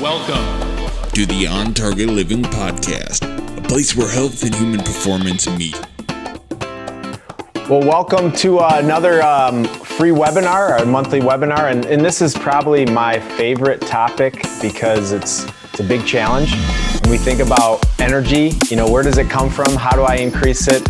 Welcome to the On Target Living Podcast, a place where health and human performance meet. Well, welcome to another free webinar, our monthly webinar, and this is probably my favorite topic because it's a big challenge. When we think about energy, where does it come from? How do I increase it?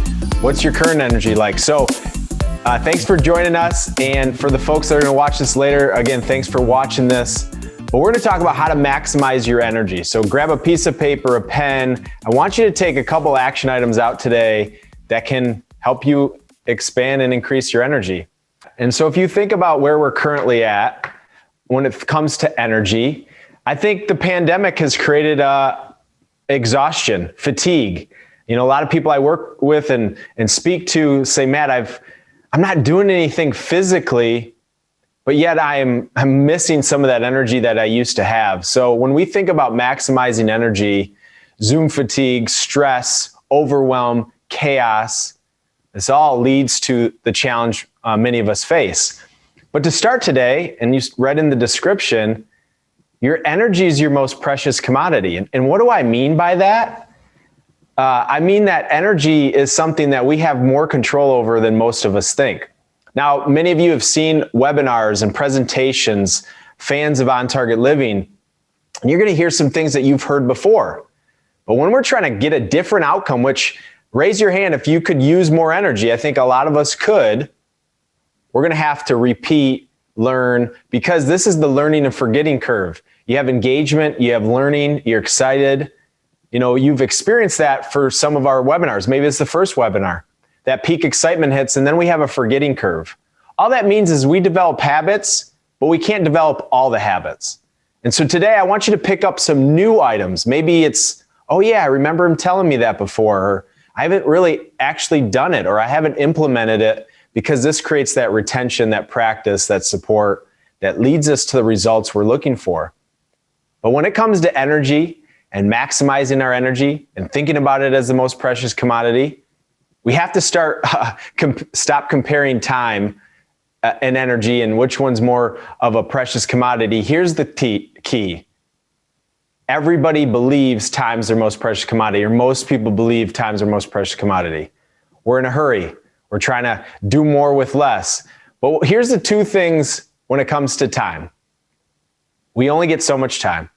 What's your current energy like? So thanks for joining us, and for the folks that are going to watch this later, again, thanks for watching this. But we're going to talk about how to maximize your energy. So grab a piece of paper, a pen. I want you to take a couple action items out today that can help you expand and increase your energy. And so if you think about where we're currently at when it comes to energy, I think the pandemic has created exhaustion, fatigue. A lot of people I work with and speak to say, Matt, I'm not doing anything physically, but yet I'm missing some of that energy that I used to have. So when we think about maximizing energy, Zoom fatigue, stress, overwhelm, chaos, this all leads to the challenge many of us face. But to start today, and you read in the description, your energy is your most precious commodity. And what do I mean by that? I mean that energy is something that we have more control over than most of us think. Now, many of you have seen webinars and presentations, fans of On Target Living, and you're going to hear some things that you've heard before. But when we're trying to get a different outcome, which raise your hand if you could use more energy, I think a lot of us could, we're going to have to repeat, learn, because this is the learning and forgetting curve. You have engagement, you have learning, you're excited. You've experienced that for some of our webinars. Maybe it's the first webinar. That peak excitement hits, and then we have a forgetting curve. All that means is we develop habits, but we can't develop all the habits. And so today I want you to pick up some new items. Maybe it's, oh yeah, I remember him telling me that before, or I haven't really actually done it, or I haven't implemented it, because this creates that retention, that practice, that support that leads us to the results we're looking for. But when it comes to energy and maximizing our energy and thinking about it as the most precious commodity, we have to stop comparing time and energy and which one's more of a precious commodity. Here's the key. Everybody believes time's their most precious commodity, or most people believe time's their most precious commodity. We're in a hurry. We're trying to do more with less. But here's the two things when it comes to time. We only get so much time.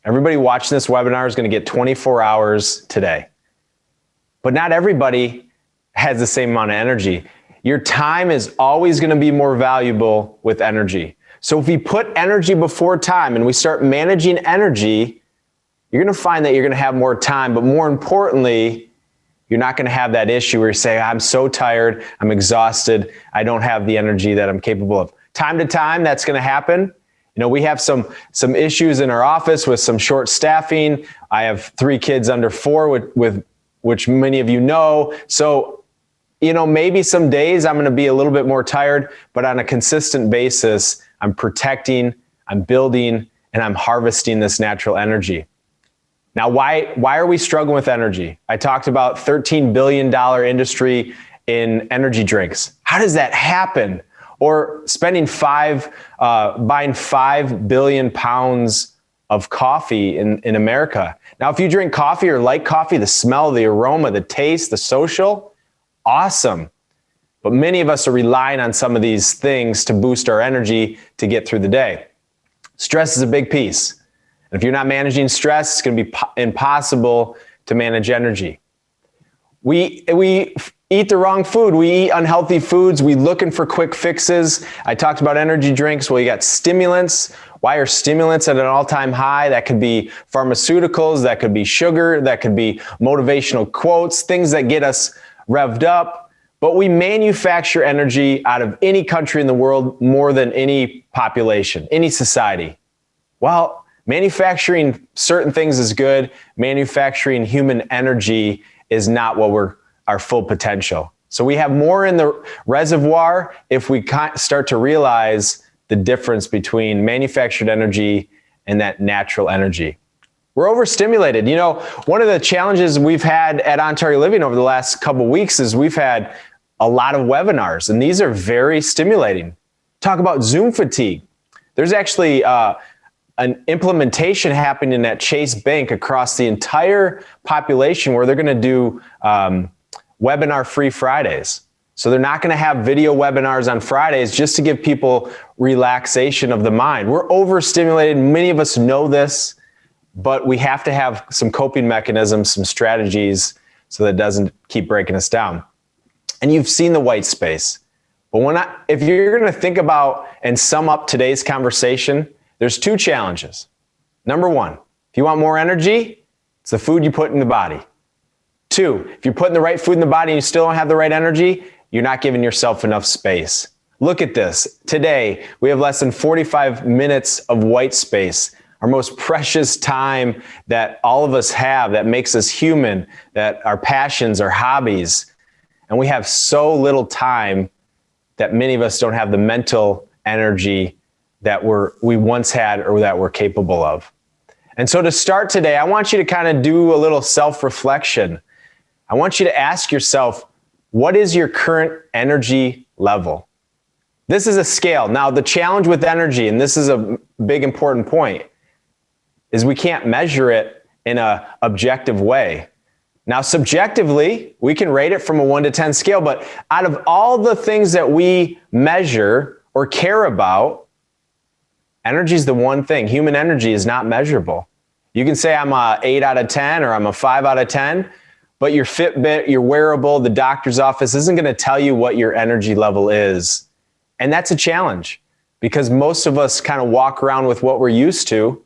Everybody watching this webinar is going to get 24 hours today. But not everybody has the same amount of energy. Your time is always going to be more valuable with energy. So if we put energy before time and we start managing energy, you're going to find that you're going to have more time, but more importantly, you're not going to have that issue where you say, I'm so tired, I'm exhausted, I don't have the energy that I'm capable of. Time to time, that's going to happen. We have some issues in our office with some short staffing. I have 3 kids under 4 with which many of you know. So, maybe some days I'm going to be a little bit more tired, but on a consistent basis, I'm protecting, I'm building, and I'm harvesting this natural energy. Now, why are we struggling with energy? I talked about $13 billion industry in energy drinks. How does that happen? Or spending buying 5 billion pounds of coffee in America. Now, if you drink coffee or like coffee, the smell, the aroma, the taste, the social, awesome. But many of us are relying on some of these things to boost our energy to get through the day. Stress is a big piece. And if you're not managing stress, it's going to be impossible to manage energy. We eat the wrong food. We eat unhealthy foods. We looking for quick fixes. I talked about energy drinks. Well, you got stimulants. Why are stimulants at an all-time high? That could be pharmaceuticals. That could be sugar. That could be motivational quotes, things that get us revved up. But we manufacture energy out of any country in the world more than any population, any society. Well, manufacturing certain things is good. Manufacturing human energy is not our full potential. So we have more in the reservoir if we start to realize the difference between manufactured energy and that natural energy. We're overstimulated. One of the challenges we've had at On Target Living over the last couple of weeks is we've had a lot of webinars, and these are very stimulating. Talk about Zoom fatigue. There's actually an implementation happening at Chase Bank across the entire population where they're going to do webinar free Fridays. So they're not going to have video webinars on Fridays just to give people relaxation of the mind. We're overstimulated. Many of us know this, but we have to have some coping mechanisms, some strategies so that it doesn't keep breaking us down. And you've seen the white space. But if you're going to think about and sum up today's conversation, there's two challenges. Number one, if you want more energy, it's the food you put in the body. Two, if you're putting the right food in the body and you still don't have the right energy, you're not giving yourself enough space. Look at this. Today, we have less than 45 minutes of white space, our most precious time that all of us have that makes us human, that our passions, our hobbies, and we have so little time that many of us don't have the mental energy that we once had or that we're capable of. And so to start today, I want you to kind of do a little self-reflection. I want you to ask yourself, what is your current energy level? This is a scale. Now, the challenge with energy, and this is a big important point, is we can't measure it in an objective way. Now, subjectively, we can rate it from a 1 to 10 scale, but out of all the things that we measure or care about, energy is the one thing. Human energy is not measurable. You can say I'm a 8 out of 10 or I'm a 5 out of 10, but your Fitbit, your wearable, the doctor's office isn't going to tell you what your energy level is. And that's a challenge because most of us kind of walk around with what we're used to,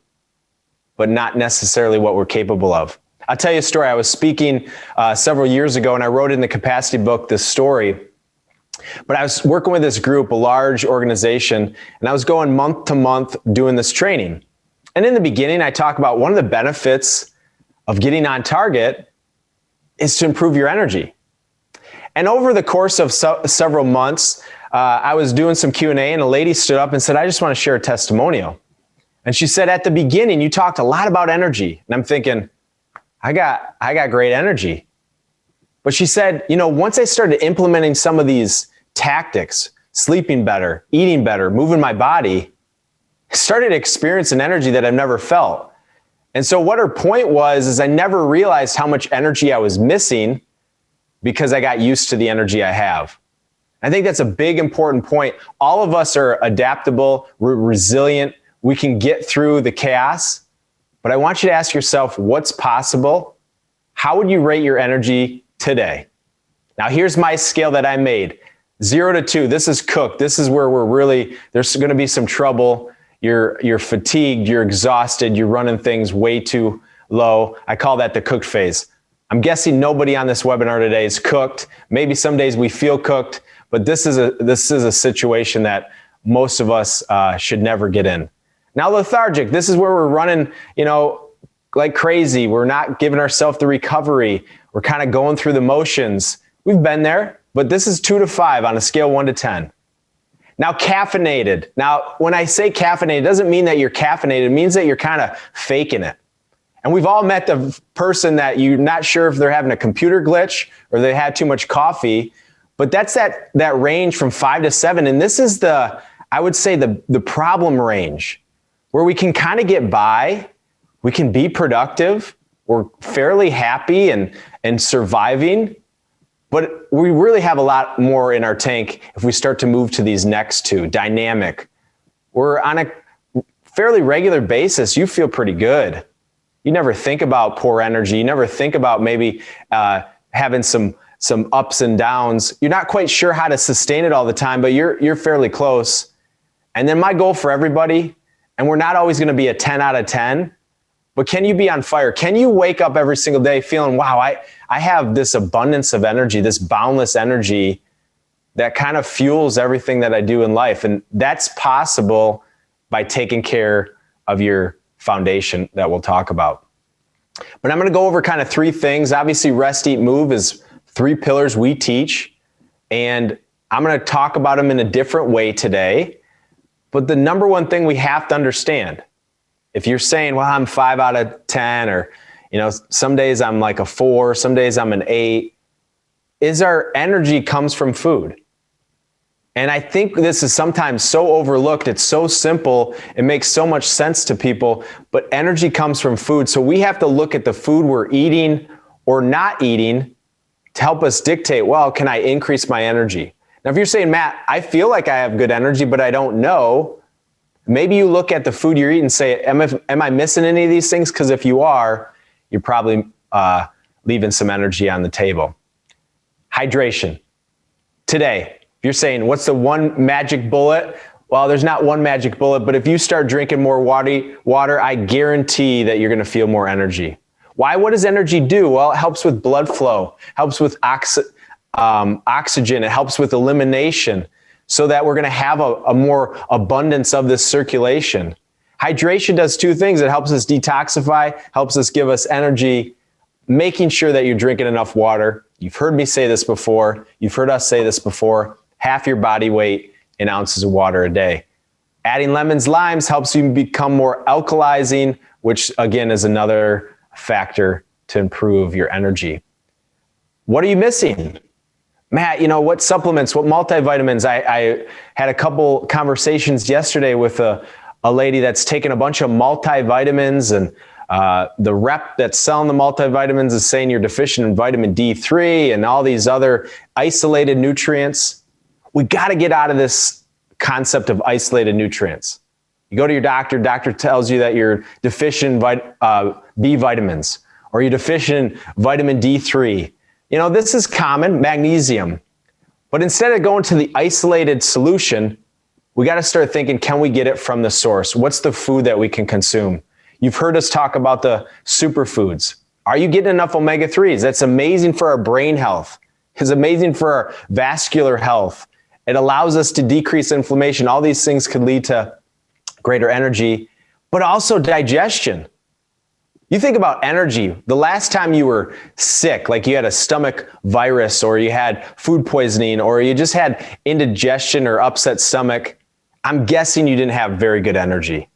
but not necessarily what we're capable of. I'll tell you a story. I was speaking several years ago and I wrote in the capacity book this story, but I was working with this group, a large organization, and I was going month to month doing this training. And in the beginning, I talk about one of the benefits of getting on target is to improve your energy. And over the course of several months, I was doing some Q&A and a lady stood up and said, I just want to share a testimonial. And she said, at the beginning, you talked a lot about energy. And I'm thinking, I got great energy. But she said, once I started implementing some of these tactics, sleeping better, eating better, moving my body, I started experiencing energy that I've never felt. And so what her point was, is I never realized how much energy I was missing because I got used to the energy I have. I think that's a big, important point. All of us are adaptable, we're resilient, we can get through the chaos, but I want you to ask yourself, what's possible? How would you rate your energy today? Now, here's my scale that I made. 0 to 2, this is cooked. This is where there's going to be some trouble. You're fatigued, you're exhausted, you're running things way too low. I call that the cooked phase. I'm guessing nobody on this webinar today is cooked. Maybe some days we feel cooked, but this is a situation that most of us should never get in. Now, lethargic, this is where we're running, like crazy. We're not giving ourselves the recovery. We're kind of going through the motions. We've been there, but this is 2 to 5 on a scale 1 to 10. Now, caffeinated. Now, when I say caffeinated, it doesn't mean that you're caffeinated. It means that you're kind of faking it. And we've all met the person that you're not sure if they're having a computer glitch or they had too much coffee, but that's that range from 5 to 7. And this is I would say the problem range where we can kind of get by, we can be productive, we're fairly happy and surviving, but we really have a lot more in our tank if we start to move to these next two, dynamic. We're on a fairly regular basis, you feel pretty good. You never think about poor energy. You never think about maybe having some ups and downs. You're not quite sure how to sustain it all the time, but you're fairly close. And then my goal for everybody, and we're not always going to be a 10 out of 10, but can you be on fire? Can you wake up every single day feeling, wow, I have this abundance of energy, this boundless energy that kind of fuels everything that I do in life. And that's possible by taking care of your foundation that we'll talk about. But I'm going to go over kind of 3 things. Obviously, rest, eat, move is 3 pillars we teach. And I'm going to talk about them in a different way today. But the number one thing we have to understand, if you're saying, well, I'm 5 out of 10, or, some days I'm like a 4, some days I'm an 8, is our energy comes from food. And I think this is sometimes so overlooked. It's so simple. It makes so much sense to people, but energy comes from food. So we have to look at the food we're eating or not eating to help us dictate, well, can I increase my energy? Now, if you're saying, Matt, I feel like I have good energy, but I don't know, maybe you look at the food you're eating and say, am I missing any of these things? Because if you are, you're probably leaving some energy on the table. Hydration. Today, if you're saying, what's the one magic bullet? Well, there's not one magic bullet, but if you start drinking more water, I guarantee that you're going to feel more energy. Why? What does energy do? Well, it helps with blood flow, helps with oxygen, it helps with elimination, so that we're going to have a more abundance of this circulation. Hydration does two things. It helps us detoxify, helps us give us energy, making sure that you're drinking enough water. You've heard me say this before. You've heard us say this before. Half your body weight in ounces of water a day. Adding lemons, limes helps you become more alkalizing, which again is another factor to improve your energy. What are you missing? Matt, what supplements, what multivitamins? I had a couple conversations yesterday with a lady that's taken a bunch of multivitamins, and the rep that's selling the multivitamins is saying you're deficient in vitamin D3 and all these other isolated nutrients. We got to get out of this concept of isolated nutrients. You go to your doctor tells you that you're deficient in B vitamins, or you're deficient in vitamin D3. This is common, magnesium. But instead of going to the isolated solution, we got to start thinking, can we get it from the source? What's the food that we can consume? You've heard us talk about the superfoods. Are you getting enough omega-3s? That's amazing for our brain health. It's amazing for our vascular health. It allows us to decrease inflammation. All these things could lead to greater energy, but also digestion. You think about energy. The last time you were sick, like you had a stomach virus, or you had food poisoning, or you just had indigestion or upset stomach, I'm guessing you didn't have very good energy.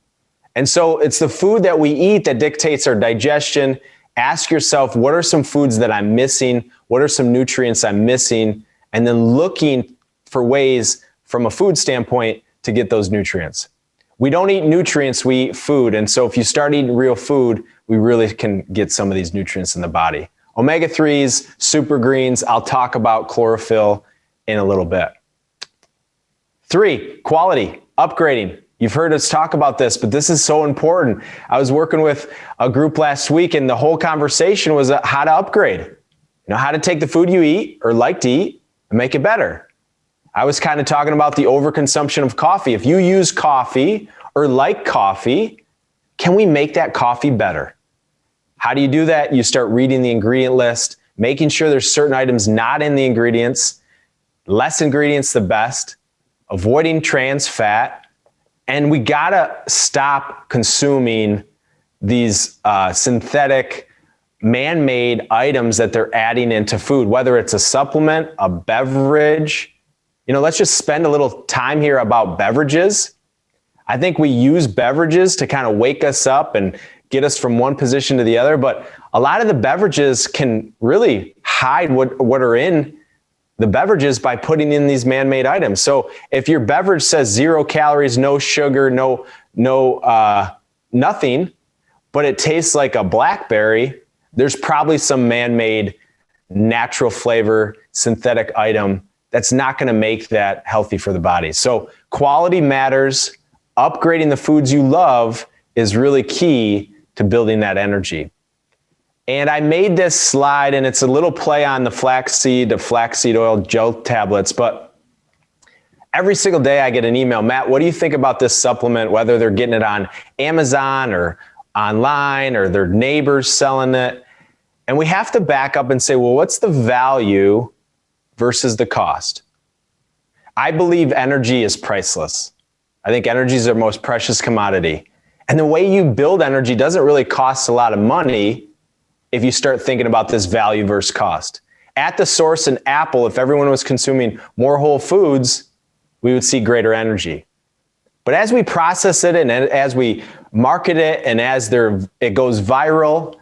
And so it's the food that we eat that dictates our digestion. Ask yourself, what are some foods that I'm missing? What are some nutrients I'm missing? And then looking for ways from a food standpoint to get those nutrients. We don't eat nutrients, we eat food. And so if you start eating real food, we really can get some of these nutrients in the body. Omega-3s, super greens, I'll talk about chlorophyll in a little bit. 3, quality, upgrading. You've heard us talk about this, but this is so important. I was working with a group last week, and the whole conversation was how to upgrade. How to take the food you eat or like to eat and make it better. I was kind of talking about the overconsumption of coffee. If you use coffee or like coffee, can we make that coffee better? How do you do that? You start reading the ingredient list, making sure there's certain items not in the ingredients, less ingredients the best, avoiding trans fat, and we gotta stop consuming these synthetic, man-made items that they're adding into food, whether it's a supplement, a beverage. Let's just spend a little time here about beverages. I think we use beverages to kind of wake us up and get us from one position to the other, but a lot of the beverages can really hide what are in the beverages by putting in these man-made items. So if your beverage says 0 calories, no sugar, no nothing, but it tastes like a blackberry, there's probably some man-made, natural flavor, synthetic item that's not going to make that healthy for the body. So quality matters. Upgrading the foods you love is really key to building that energy. And I made this slide, and it's a little play on the flaxseed oil gel tablets, but every single day I get an email, Matt, what do you think about this supplement, whether they're getting it on Amazon or online or their neighbors selling it? And we have to back up and say, well, what's the value versus the cost? I believe energy is priceless. I think energy is our most precious commodity. And the way you build energy doesn't really cost a lot of money if you start thinking about this value versus cost. At the source in Apple, if everyone was consuming more whole foods, we would see greater energy. But as we process it and as we market it and as it goes viral,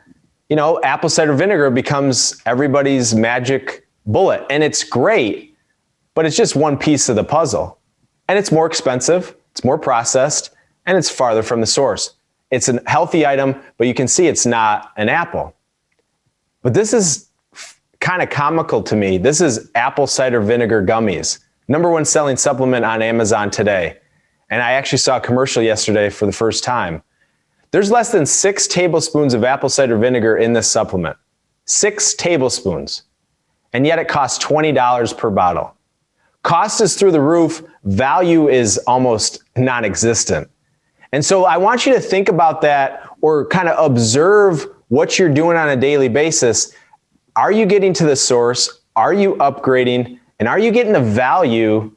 apple cider vinegar becomes everybody's magic bullet. And it's great, but it's just one piece of the puzzle. And it's more expensive, it's more processed, and it's farther from the source. It's a healthy item, but you can see it's not an apple. But this is kind of comical to me. This is apple cider vinegar gummies. #1 selling supplement on Amazon today. And I actually saw a commercial yesterday for the first time. There's less than 6 tablespoons of apple cider vinegar in this supplement. 6 tablespoons. And yet it costs $20 per bottle. Cost is through the roof. Value is almost non-existent. And so I want you to think about that, or kind of observe what you're doing on a daily basis. Are you getting to the source? Are you upgrading? And are you getting the value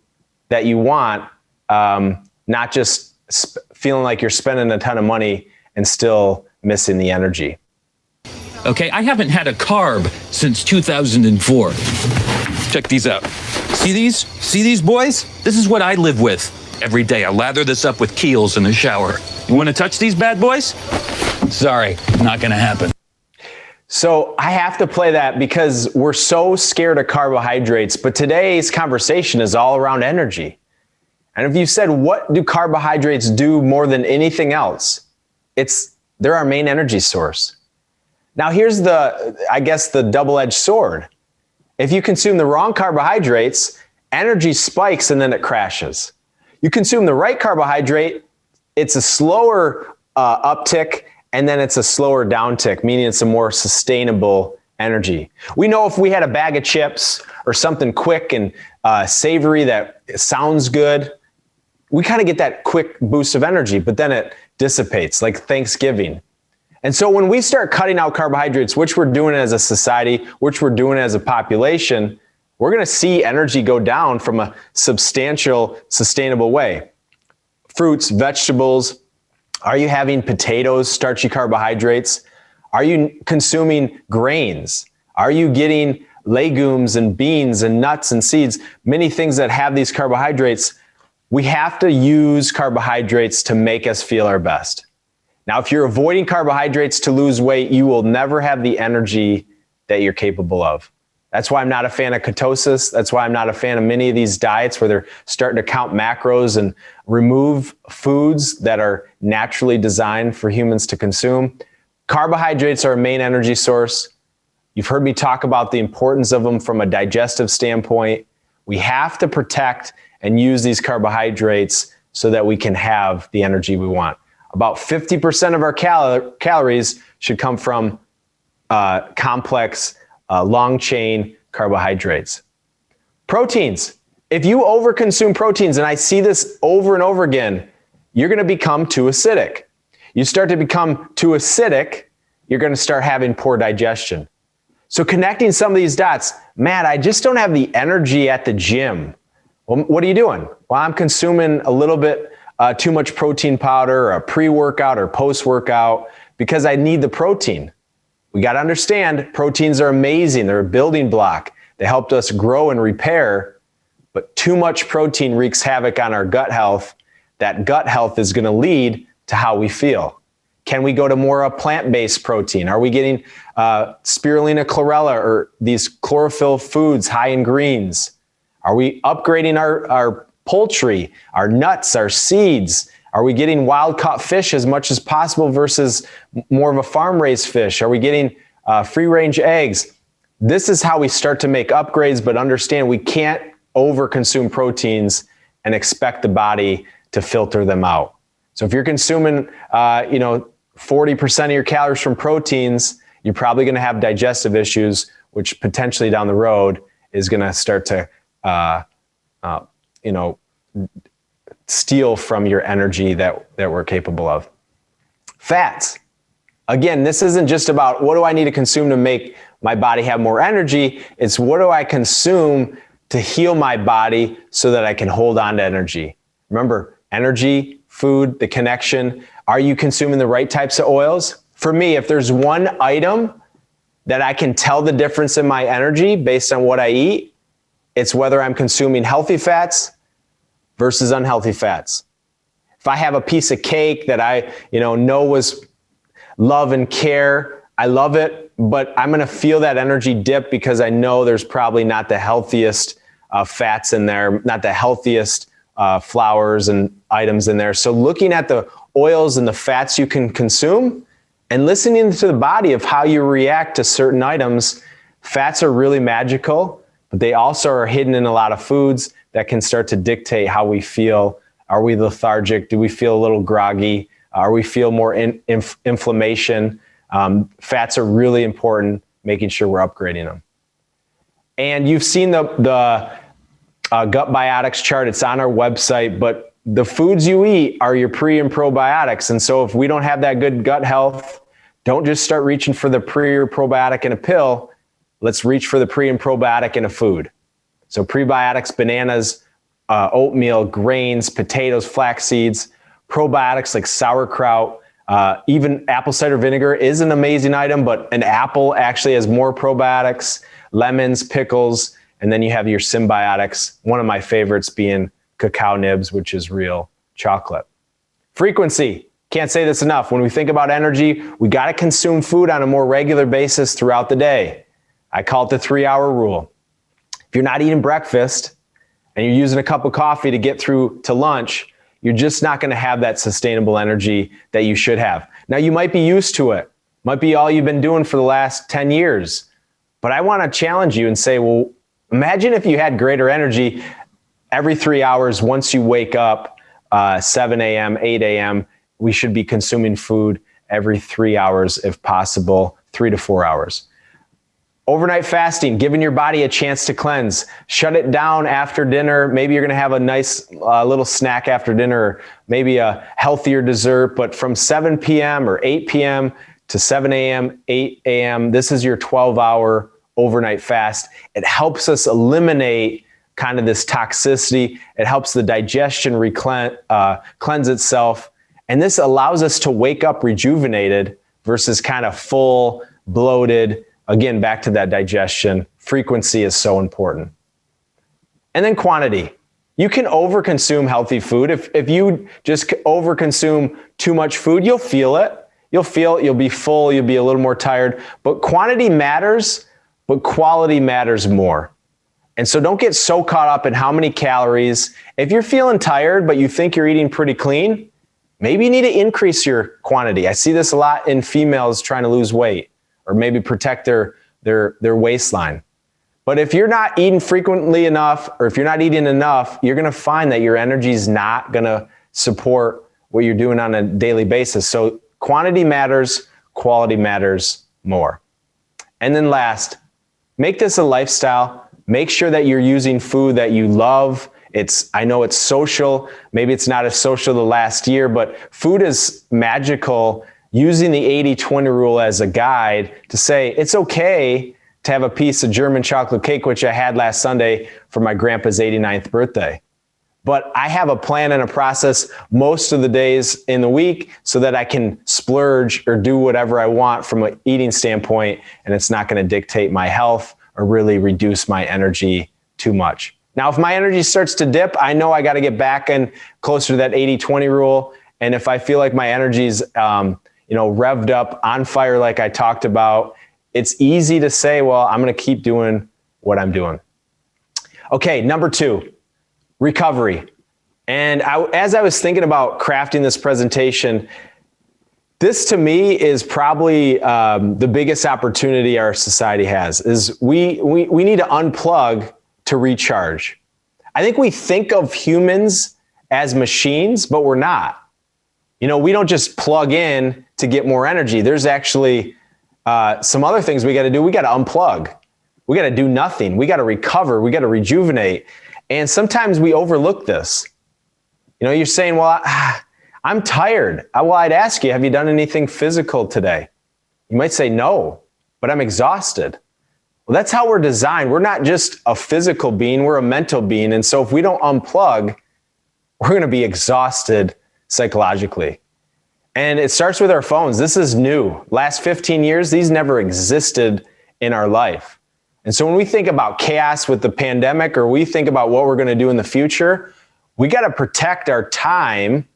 that you want? Not just feeling like you're spending a ton of money and still missing the energy. Okay, I haven't had a carb since 2004. Check these out. See these? See these boys? This is what I live with every day. I lather this up with Kiehl's in the shower. You want to touch these bad boys? Sorry, not going to happen. So I have to play that because we're so scared of carbohydrates, but today's conversation is all around energy. And if you said, what do carbohydrates do more than anything else? They're our main energy source. Now here's the double-edged sword. If you consume the wrong carbohydrates, energy spikes and then it crashes. You consume the right carbohydrate, it's a slower uptick, and then it's a slower downtick, meaning it's a more sustainable energy. We know if we had a bag of chips or something quick and savory that sounds good, we kind of get that quick boost of energy, but then it dissipates, like Thanksgiving. And so when we start cutting out carbohydrates, which we're doing as a society, which we're doing as a population, we're going to see energy go down from a substantial, sustainable way. Fruits, vegetables. Are you having potatoes, starchy carbohydrates? Are you consuming grains? Are you getting legumes and beans and nuts and seeds? Many things that have these carbohydrates. We have to use carbohydrates to make us feel our best. Now, if you're avoiding carbohydrates to lose weight, you will never have the energy that you're capable of. That's why I'm not a fan of ketosis. That's why I'm not a fan of many of these diets where they're starting to count macros and remove foods that are naturally designed for humans to consume. Carbohydrates are a main energy source. You've heard me talk about the importance of them from a digestive standpoint. We have to protect and use these carbohydrates so that we can have the energy we want. About 50% of our calories should come from complex, long-chain carbohydrates. Proteins. If you overconsume proteins, and I see this over and over again, you're going to become too acidic. You start to become too acidic, you're going to start having poor digestion. So connecting some of these dots, Matt, I just don't have the energy at the gym. Well, what are you doing? Well, I'm consuming a little bit too much protein powder, or pre-workout or post-workout, because I need the protein. We got to understand proteins are amazing. They're a building block. They helped us grow and repair, but too much protein wreaks havoc on our gut health. That gut health is going to lead to how we feel. Can we go to more plant-based protein? Are we getting spirulina, chlorella, or these chlorophyll foods high in greens? Are we upgrading our poultry, our nuts, our seeds? Are we getting wild-caught fish as much as possible versus more of a farm-raised fish? Are we getting free-range eggs? This is how we start to make upgrades, but understand we can't over-consume proteins and expect the body to filter them out. So if you're consuming 40% of your calories from proteins, you're probably going to have digestive issues, which potentially down the road is going to start to steal from your energy that we're capable of. Fats. Again, this isn't just about what do I need to consume to make my body have more energy. It's what do I consume to heal my body so that I can hold on to energy. Remember, energy, food, the connection. Are you consuming the right types of oils? For me, if there's one item that I can tell the difference in my energy based on what I eat, it's whether I'm consuming healthy fats versus unhealthy fats. If I have a piece of cake that I know was love and care, I love it, but I'm going to feel that energy dip because I know there's probably not the healthiest fats in there, not the healthiest flours and items in there. So looking at the oils and the fats you can consume and listening to the body of how you react to certain items. Fats are really magical, but they also are hidden in a lot of foods that can start to dictate how we feel. Are we lethargic? Do we feel a little groggy? Are we feel more inflammation? Fats are really important, making sure we're upgrading them. And you've seen the gut biotics chart. It's on our website, but the foods you eat are your pre and probiotics. And so if we don't have that good gut health, don't just start reaching for the pre or probiotic in a pill. Let's reach for the pre and probiotic in a food. So prebiotics, bananas, oatmeal, grains, potatoes, flax seeds, probiotics like sauerkraut, even apple cider vinegar is an amazing item, but an apple actually has more probiotics, lemons, pickles, and then you have your symbiotics. One of my favorites being cacao nibs, which is real chocolate. Frequency. Can't say this enough. When we think about energy, we got to consume food on a more regular basis throughout the day. I call it the 3-hour rule. If you're not eating breakfast and you're using a cup of coffee to get through to lunch, you're just not going to have that sustainable energy that you should have. Now, you might be used to it. Might be all you've been doing for the last 10 years. But I want to challenge you and say, well, imagine if you had greater energy every 3 hours once you wake up, 7 a.m., 8 a.m., we should be consuming food every 3 hours if possible, 3 to 4 hours. Overnight fasting, giving your body a chance to cleanse. Shut it down after dinner. Maybe you're going to have a nice little snack after dinner, or maybe a healthier dessert, but from 7 p.m. or 8 p.m. to 7 a.m., 8 a.m., this is your 12-hour overnight fast. It helps us eliminate kind of this toxicity. It helps the digestion cleanse itself. And this allows us to wake up rejuvenated versus kind of full, bloated. Again, back to that digestion. Frequency is so important. And then quantity. You can overconsume healthy food. If you just overconsume too much food, you'll feel it. You'll be full, you'll be a little more tired. But quantity matters, but quality matters more. And so don't get so caught up in how many calories. If you're feeling tired, but you think you're eating pretty clean, maybe you need to increase your quantity. I see this a lot in females trying to lose weight or maybe protect their waistline. But if you're not eating frequently enough, or if you're not eating enough, you're going to find that your energy is not going to support what you're doing on a daily basis. So quantity matters, quality matters more. And then last, make this a lifestyle. Make sure that you're using food that you love. I know it's social. Maybe it's not as social the last year, but food is magical. Using the 80-20 rule as a guide to say it's okay to have a piece of German chocolate cake, which I had last Sunday for my grandpa's 89th birthday. But I have a plan and a process most of the days in the week so that I can splurge or do whatever I want from an eating standpoint, and it's not going to dictate my health or really reduce my energy too much. Now, if my energy starts to dip, I know I got to get back in closer to that 80-20 rule. And if I feel like my energy's revved up, on fire like I talked about, it's easy to say, well, I'm going to keep doing what I'm doing. Okay, number 2, recovery. And as I was thinking about crafting this presentation, this to me is probably the biggest opportunity our society has, is we need to unplug to recharge. I think we think of humans as machines, but we're not. We don't just plug in to get more energy. There's actually some other things we got to do. We got to unplug. We got to do nothing. We got to recover. We got to rejuvenate. And sometimes we overlook this. You're saying, well, I'm tired. Well, I'd ask you, have you done anything physical today? You might say no, but I'm exhausted. Well, that's how we're designed. We're not just a physical being, we're a mental being. And so if we don't unplug, we're going to be exhausted psychologically. And it starts with our phones. This is new. Last 15 years, these never existed in our life. And so when we think about chaos with the pandemic, or we think about what we're going to do in the future, we got to protect our time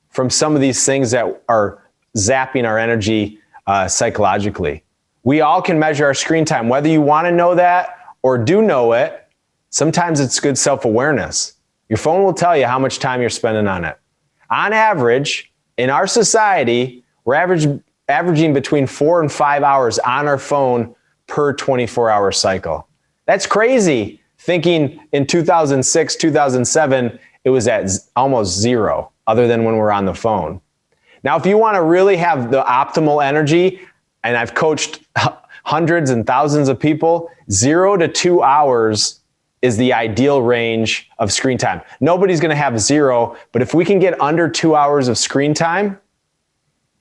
from some of these things that are zapping our energy psychologically. We all can measure our screen time. Whether you want to know that or do know it, Sometimes it's good self-awareness. Your phone will tell you how much time you're spending on it. On average, in our society, we're averaging between 4 and 5 hours on our phone per 24-hour cycle. That's crazy, thinking in 2006, 2007, it was at almost zero, other than when we're on the phone. Now, if you want to really have the optimal energy, and I've coached hundreds and thousands of people, 0 to 2 hours is the ideal range of screen time. Nobody's going to have 0, but if we can get under 2 hours of screen time,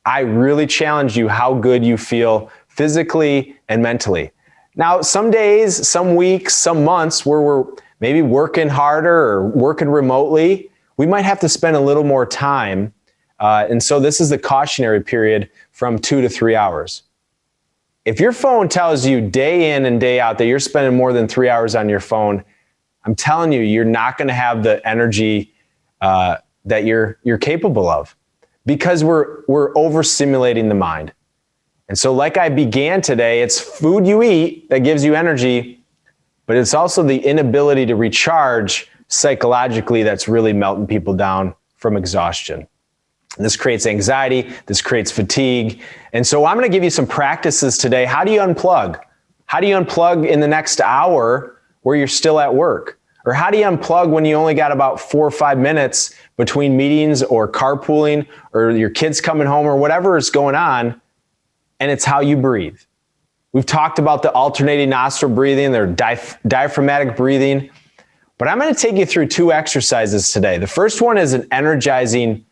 I really challenge you how good you feel physically and mentally. Now, some days, some weeks, some months where we're maybe working harder or working remotely, we might have to spend a little more time. And so this is the cautionary period from 2 to 3 hours. If your phone tells you day in and day out that you're spending more than 3 hours on your phone, I'm telling you, you're not going to have the energy that you're capable of, because we're overstimulating the mind. And so like I began today, it's food you eat that gives you energy, but it's also the inability to recharge psychologically that's really melting people down from exhaustion. And this creates anxiety, this creates fatigue. And so I'm going to give you some practices today. How do you unplug? How do you unplug in the next hour where you're still at work? Or how do you unplug when you only got about 4 or 5 minutes between meetings or carpooling or your kids coming home or whatever is going on? And it's how you breathe. We've talked about the alternating nostril breathing, or diaphragmatic breathing, but I'm going to take you through 2 exercises today. The first one is an energizing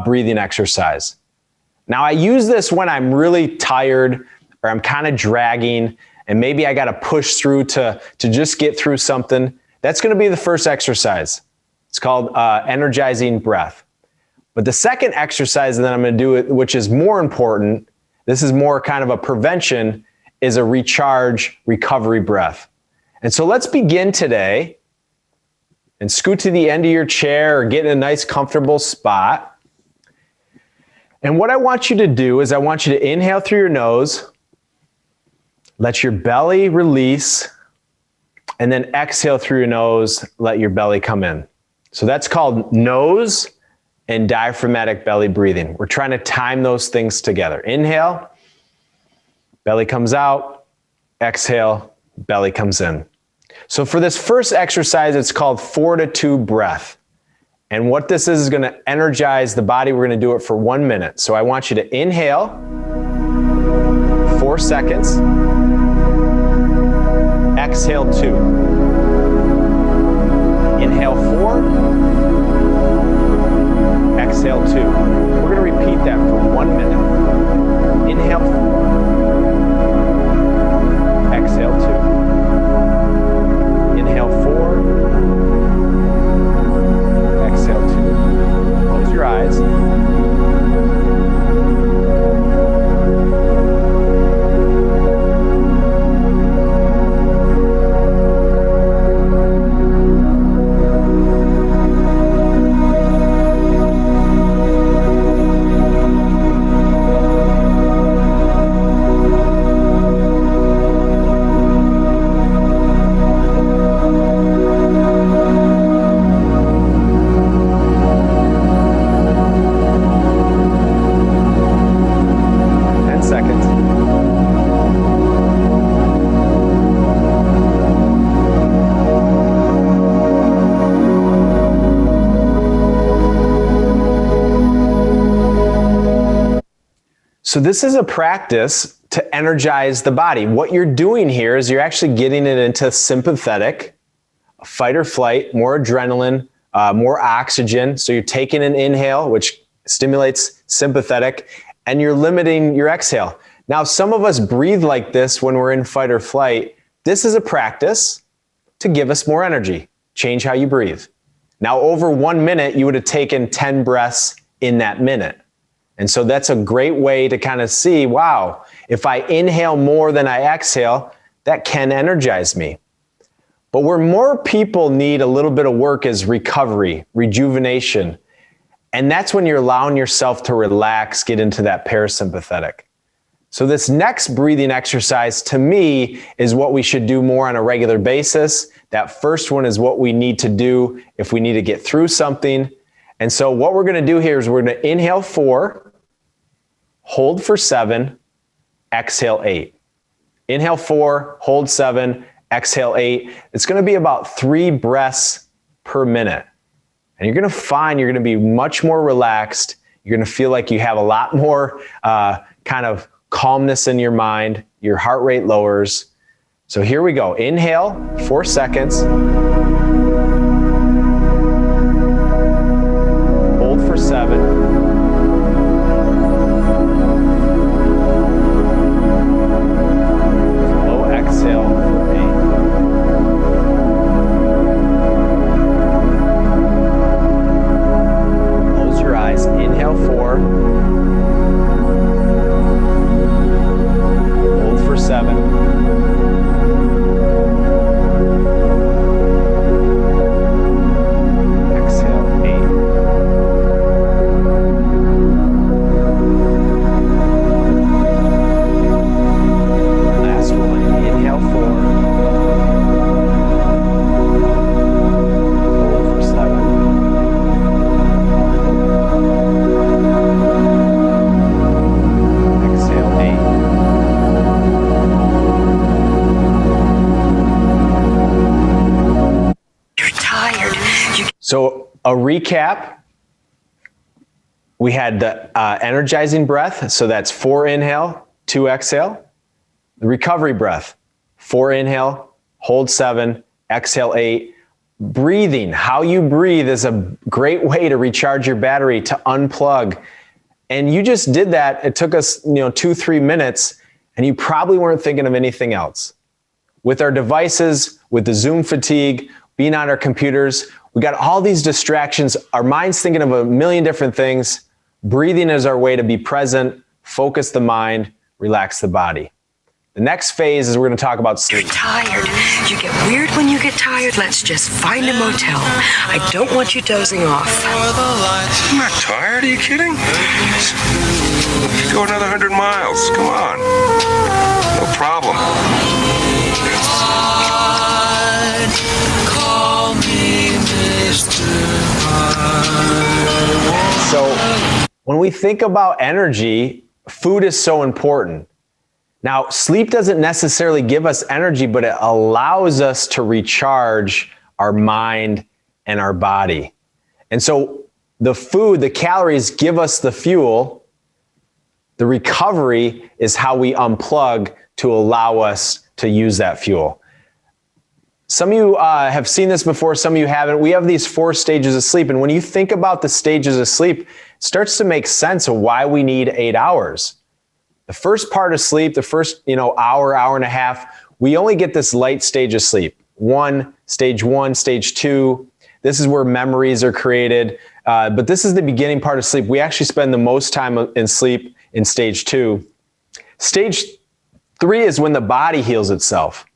breathing exercise. Now, I use this when I'm really tired or I'm kind of dragging and maybe I got to push through to just get through something. That's going to be the first exercise. It's called energizing breath. But the second exercise that I'm going to do, which is more important, this is more kind of a prevention, is a recharge recovery breath. And so let's begin today and scoot to the end of your chair or get in a nice comfortable spot. And what I want you to do is I want you to inhale through your nose, let your belly release, and then exhale through your nose, let your belly come in. So that's called nose and diaphragmatic belly breathing. We're trying to time those things together. Inhale, belly comes out, exhale, belly comes in. So for this first exercise, it's called 4 to 2 breath. And what this is going to energize the body. We're going to do it for 1 minute. So I want you to inhale 4 seconds, exhale 2. Inhale 4, exhale 2. We're going to repeat that for 1 minute. Inhale 4, exhale 2. Inhale 4, exhale 2. Close your eyes. So this is a practice to energize the body. What you're doing here is you're actually getting it into sympathetic, fight or flight, more adrenaline, more oxygen. So you're taking an inhale, which stimulates sympathetic, and you're limiting your exhale. Now, some of us breathe like this when we're in fight or flight. This is a practice to give us more energy. Change how you breathe. Now, over 1 minute, you would have taken 10 breaths in that minute. And so that's a great way to kind of see, wow, if I inhale more than I exhale, that can energize me. But where more people need a little bit of work is recovery, rejuvenation. And that's when you're allowing yourself to relax, get into that parasympathetic. So this next breathing exercise to me is what we should do more on a regular basis. That first one is what we need to do if we need to get through something. And so what we're gonna do here is we're gonna inhale 4, hold for 7, exhale 8. Inhale 4, hold 7, exhale 8. It's gonna be about 3 breaths per minute. And you're gonna find you're gonna be much more relaxed. You're gonna feel like you have a lot more kind of calmness in your mind. Your heart rate lowers. So here we go. Inhale, 4 seconds. Hold for 7. Slow exhale for 8. Close your eyes. Inhale 4. Hold for 7. So a recap, we had the energizing breath. So that's 4 inhale, 2 exhale. The recovery breath, 4 inhale, hold 7, exhale 8. Breathing, how you breathe is a great way to recharge your battery, to unplug. And you just did that. It took us 2-3 minutes, and you probably weren't thinking of anything else. With our devices, with the Zoom fatigue, being on our computers, we got all these distractions. Our mind's thinking of a million different things. Breathing is our way to be present, focus the mind, relax the body. The next phase is we're going to talk about sleep. You're tired. You get weird when you get tired. Let's just find a motel. I don't want you dozing off. I'm not tired. Are you kidding? Go another 100 miles. Come on. No problem. So when we think about energy, food is so important. Now, sleep doesn't necessarily give us energy, but it allows us to recharge our mind and our body. And so the food, the calories give us the fuel. The recovery is how we unplug to allow us to use that fuel. Some of you have seen this before, some of you haven't. We have these 4 stages of sleep. And when you think about the stages of sleep, it starts to make sense of why we need 8 hours. The first part of sleep, the first hour, hour and a half, we only get this light stage of sleep. Stage 1, stage 2. This is where memories are created. But this is the beginning part of sleep. We actually spend the most time in sleep in stage 2. Stage 3 is when the body heals itself.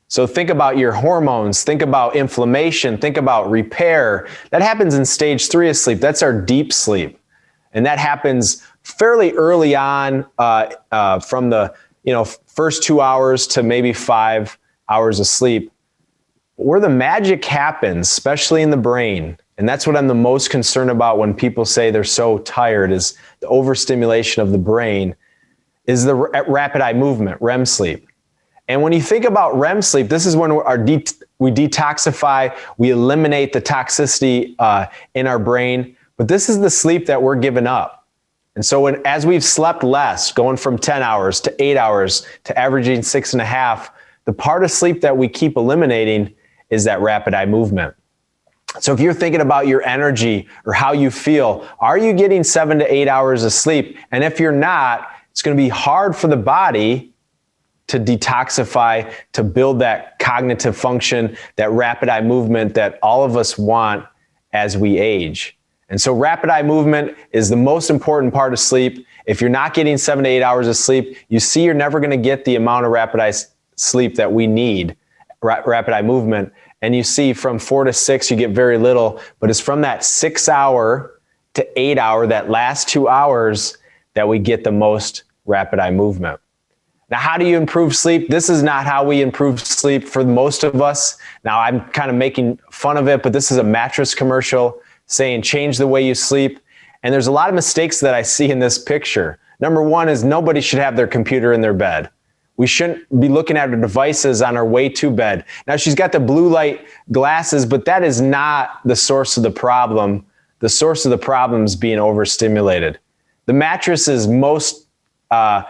So think about your hormones, think about inflammation, think about repair. That happens in stage 3 of sleep. That's our deep sleep. And that happens fairly early on from the first 2 hours to maybe 5 hours of sleep. Where the magic happens, especially in the brain, and that's what I'm the most concerned about when people say they're so tired, is the overstimulation of the brain, is the rapid eye movement, REM sleep. And when you think about REM sleep, this is when we detoxify, we eliminate the toxicity in our brain, but this is the sleep that we're giving up. And so as we've slept less, going from 10 hours to 8 hours to averaging 6.5, the part of sleep that we keep eliminating is that rapid eye movement. So if you're thinking about your energy or how you feel, are you getting 7 to 8 hours of sleep? And if you're not, it's going to be hard for the body to detoxify, to build that cognitive function, that rapid eye movement that all of us want as we age. And so rapid eye movement is the most important part of sleep. If you're not getting 7 to 8 hours of sleep, you see you're never going to get the amount of rapid eye sleep that we need, rapid eye movement. And you see from 4 to 6, you get very little, but it's from that 6 hour to 8 hour, that last 2 hours, that we get the most rapid eye movement. Now, how do you improve sleep? This is not how we improve sleep for most of us. Now, I'm kind of making fun of it, but this is a mattress commercial saying change the way you sleep. And there's a lot of mistakes that I see in this picture. Number one is nobody should have their computer in their bed. We shouldn't be looking at our devices on our way to bed. Now, she's got the blue light glasses, but that is not the source of the problem. The source of the problem is being overstimulated. The mattress is most of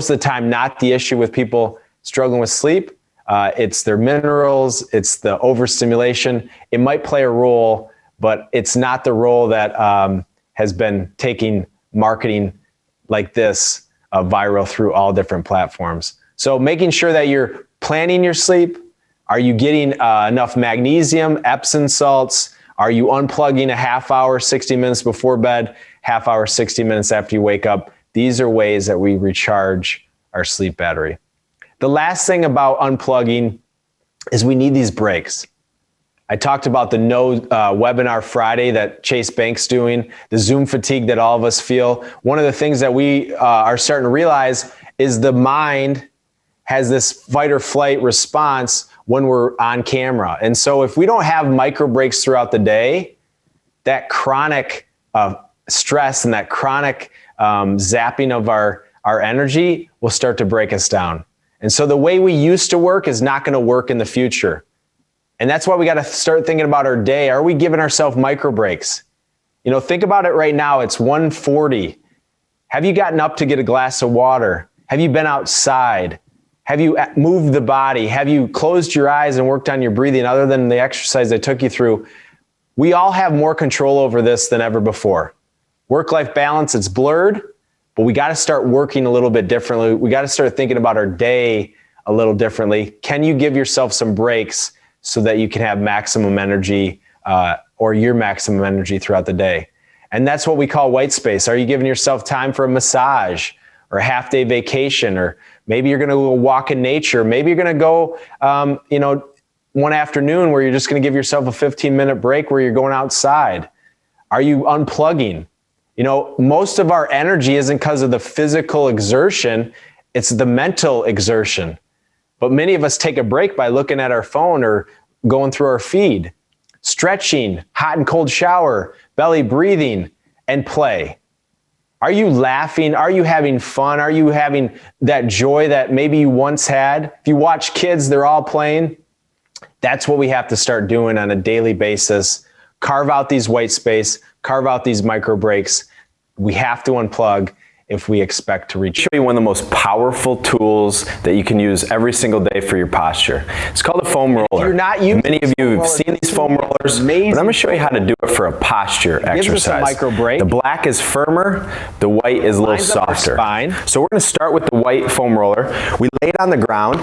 the time not the issue with people struggling with sleep. It's their minerals, it's the overstimulation. It might play a role, but it's not the role that has been taking marketing like this viral through all different platforms. So making sure that you're planning your sleep. Are you getting enough magnesium, Epsom salts? Are you unplugging a half hour, 60 minutes before bed, half hour, 60 minutes after you wake up? These are ways that we recharge our sleep battery. The last thing about unplugging is we need these breaks. I talked about the no webinar Friday that Chase Bank's doing, the Zoom fatigue that all of us feel. One of the things that we are starting to realize is the mind has this fight or flight response when we're on camera. And so if we don't have micro breaks throughout the day, that chronic stress and that chronic zapping of our energy will start to break us down. And so the way we used to work is not going to work in the future. And that's why we got to start thinking about our day. Are we giving ourselves micro breaks? You know, think about it right now. It's 1:40. Have you gotten up to get a glass of water? Have you been outside? Have you moved the body? Have you closed your eyes and worked on your breathing other than the exercise I took you through? We all have more control over this than ever before. Work-life balance, it's blurred, but we got to start working a little bit differently. We got to start thinking about our day a little differently. Can you give yourself some breaks so that you can have maximum energy or your maximum energy throughout the day? And that's what we call white space. Are you giving yourself time for a massage or a half-day vacation? Or maybe you're going to go walk in nature. Maybe you're going to go, one afternoon where you're just going to give yourself a 15-minute break where you're going outside. Are you unplugging? You know, most of our energy isn't because of the physical exertion, it's the mental exertion. But many of us take a break by looking at our phone or going through our feed. Stretching, hot and cold shower, belly breathing, and play. Are you laughing? Are you having fun? Are you having that joy that maybe you once had? If you watch kids, they're all playing. That's what we have to start doing on a daily basis. Carve out these white space, carve out these micro breaks. We have to unplug if we expect to reach. Show you one of the most powerful tools that you can use every single day for your posture. It's called a foam roller. You're not using Many of you have seen these foam rollers, but I'm going to show you how to do it for a posture exercise. Gives us a micro break. The black is firmer, the white is a little softer. So we're going to start with the white foam roller. We lay it on the ground,